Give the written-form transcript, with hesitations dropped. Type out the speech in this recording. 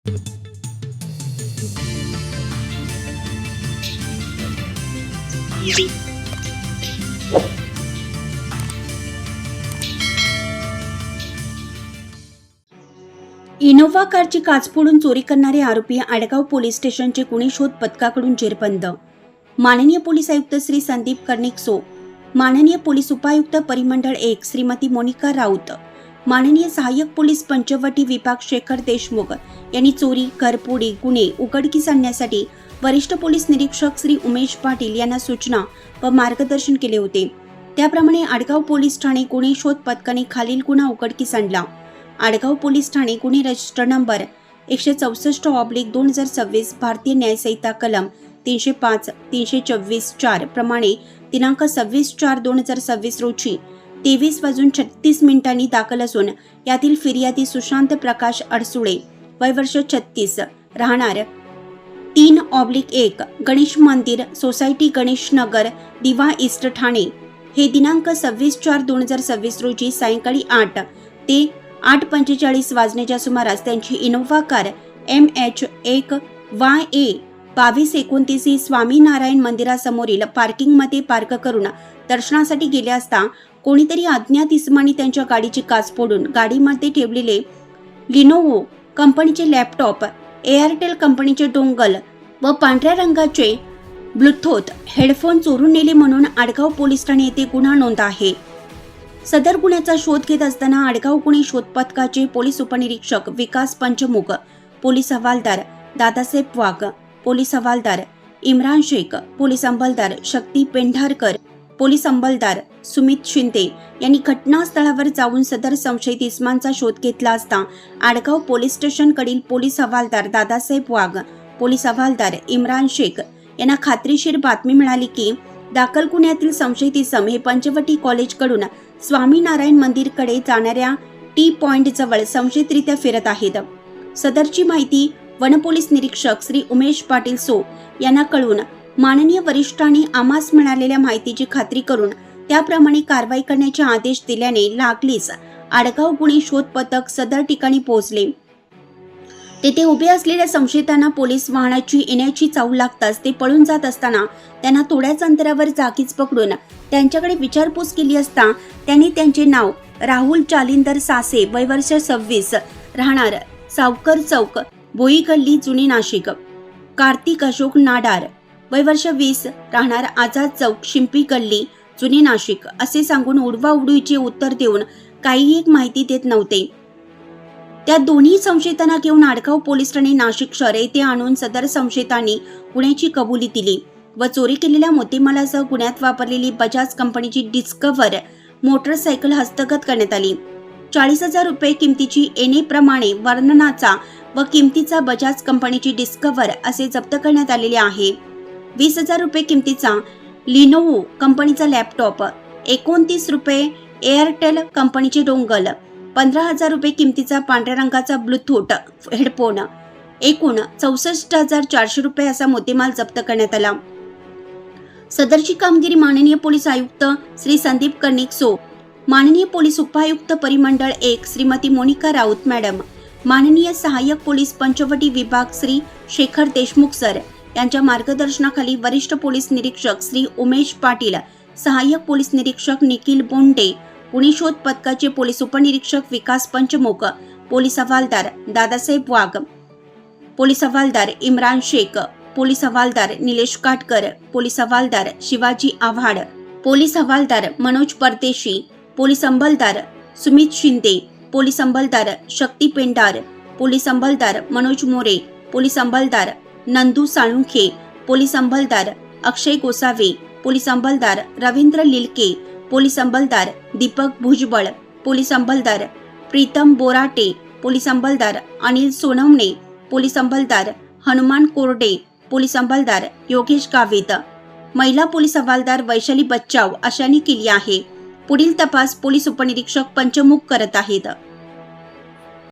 Innova कारची काच फोडून चोरी करणारे आरोपी आडगाव पोलीस स्टेशनचे गुन्हे शोध पथकाकडून जेरबंद. माननीय पोलीस आयुक्त श्री संदीप कर्णिक सो, माननीय पोलीस उपायुक्त परिमंडळ 1 श्रीमती मोनिका राऊत, माननीय सहाय्यक पोलीस पंचवटी विभाग शेखर देशमुख यांनी चोरी, घरफोडी गुन्हे उघडकीस आणण्यासाठी वरिष्ठ पोलीस निरीक्षक श्री उमेश पाटील यांना सूचना व मार्गदर्शन केले होते. त्याप्रमाणे आडगाव पोलीस ठाणे गुन्हे शोध पथकाने खालील गुन्हा उघडकीस आणला. आडगाव पोलीस ठाणे गुन्हे रजिस्टर नंबर 164/2026 भारतीय न्याय संहिता कलम 305, 324/4 प्रमाणे दिनांक 26/4/2026 रोजी 23:36 दाखल असून यातील फिर्यादी सुशांत प्रकाश अडसुळे, वय वर्ष 36, राहणार 3/1 गणेश मंदिर सोसायटी गणेश नगर दिवा ईस्ट ठाणे हे दिनांक 26/4/2026 रोजी सायंकाळी 8 ते 8:45 वाजण्याच्या सुमारास त्यांची इनोव्हा कार MH1YA 2229 ही स्वामीनारायण मंदिरासमोरील पार्किंगमध्ये पार्क करून दर्शनासाठी गेले असता कोणीतरी अज्ञात इसमानी त्यांच्या गाडीची काच फोडून गाडीमध्ये ठेवलेले लिनोवो कंपनीचे लॅपटॉप, एअरटेल कंपनीचे डोंगल व पांढऱ्या रंगाचे ब्लूटूथ हेडफोन चोरून नेले म्हणून आडगाव पोलीस ठाणे येथे गुन्हा नोंद आहे. सदर गुन्ह्याचा शोध घेत असताना आडगाव गुन्हे शोध पथकाचे पोलीस उपनिरीक्षक विकास पंचमुख, पोलीस हवालदार दादासाहेब वाघ, पोलीस हवालदार इम्रान शेख, पोलीस अंमलदार शक्ती पेंढारकर, पोलीस अंमलदार सुमित शिंदे यांनी घटनास्थळावर जाऊन सदर संशयित इसमांचा शोध घेतला असता आडगाव पोलीस स्टेशनकडील पोलीस हवालदार दादासाहेब वाघ, पोलीस हवालदार इम्रान शेख यांना खात्रीशीर बातमी मिळाली की दाखल गुन्ह्यातील संशयित इसम हे पंचवटी कॉलेजकडून स्वामीनारायण मंदिरकडे जाणाऱ्या टी पॉइंट जवळ संशयितरित्या फिरत आहेत. सदरची माहिती वनपोलीस निरीक्षक श्री उमेश पाटील सो यांना कळून माननीय वरिष्ठांनी आम्हास मिळालेल्या माहितीची खात्री करून त्याप्रमाणे कारवाई करण्याचे आदेश दिल्याने लागलीच आडगाव गुन्हे शोध पथक सदर ठिकाणी पोहोचले. तेथे उभे असलेल्या संशयितांना पोलीस वाहनाची येण्याची चाहूल लागताच ते पळून जात असताना त्यांना थोड्याच अंतरावर जागीच पकडून त्यांच्याकडे विचारपूस केली असता त्यांनी त्यांचे नाव राहुल चालिंदर सासे, वय वर्ष 26, राहणार सावकर चौक बोई गल्ली जुनी नाशिक, कार्तिक अशोक नाडार, वय वर्ष 20, राहणार आझाद चौक शिंपी गल्ली जुनी नाशिक असे सांगून उडवाउडवीचे उत्तर देऊन काही एक माहिती देत नव्हते. त्या दोन्ही संशयितांना घेऊन आडगाव पोलीस ठाणे नाशिक शहर येथे आणून सदर संशयितांनी गुन्ह्याची कबुली दिली व चोरी केलेल्या मुद्देमालासह गुन्ह्यात वापरलेली बजाज कंपनीची डिस्कवर मोटरसायकल हस्तगत करण्यात आली. 40,000 रुपये किमतीची एनेप्रमाणे वर्णनाचा व किमतीचा बजाज कंपनीची डिस्कवर असे जप्त करण्यात आलेले आहे. 20,000 रुपये किमतीचा लिनोवो कंपनीचा लॅपटॉप, 29 रुपये एअरटेल कंपनीचे डोंगल, 15,000 रुपये किमतीचा पांढऱ्या रंगाचा ब्लूटूथ हेडफोन, एकूण 64,400 रुपये असा मुद्देमाल जप्त करण्यात आला. सदरची कामगिरी माननीय पोलीस आयुक्त श्री संदीप कर्णिक सो, माननीय पोलीस उपायुक्त परिमंडळ 1 श्रीमती मोनिका राऊत मॅडम, माननीय सहाय्यक पोलीस पंचवटी विभाग श्री शेखर देशमुख सर यांच्या मार्गदर्शनाखाली वरिष्ठ पोलीस निरीक्षक श्री उमेश पाटील, सहाय्यक पोलीस निरीक्षक निखिल बोंडे, गुन्हे शोध पथकाचे पोलीस उपनिरीक्षक विकास पंचमुख, पोलीस हवालदार दादासाहेब वाघ, पोलीस हवालदार इम्रान शेख, पोलीस हवालदार निलेश काटकर, पोलीस हवालदार शिवाजी आव्हाड, पोलीस हवालदार मनोज परदेशी, पोलीस अंमलदार सुमित शिंदे, पोलीस अंमलदार शक्ती पेंढार, पोलीस अंमलदार मनोज मोरे, पोलीस अंमलदार नंदू साळुंखे, पोलीस अंमलदार अक्षय गोसावे, पोलीस अंमलदार रवींद्र लिलके, पोलीस अंमलदार दीपक भुजबळ, पोलीस अंमलदार प्रीतम बोराटे, पोलीस अंमलदार अनिल सोनवणे, पोलीस अंमलदार हनुमान कोरडे, पोलीस अंमलदार योगेश गावित, महिला पोलीस हवालदार वैशाली बच्चाव अशांनी केली आहे. पुढील तपास पोलीस उपनिरीक्षक पंचमुख करत आहेत.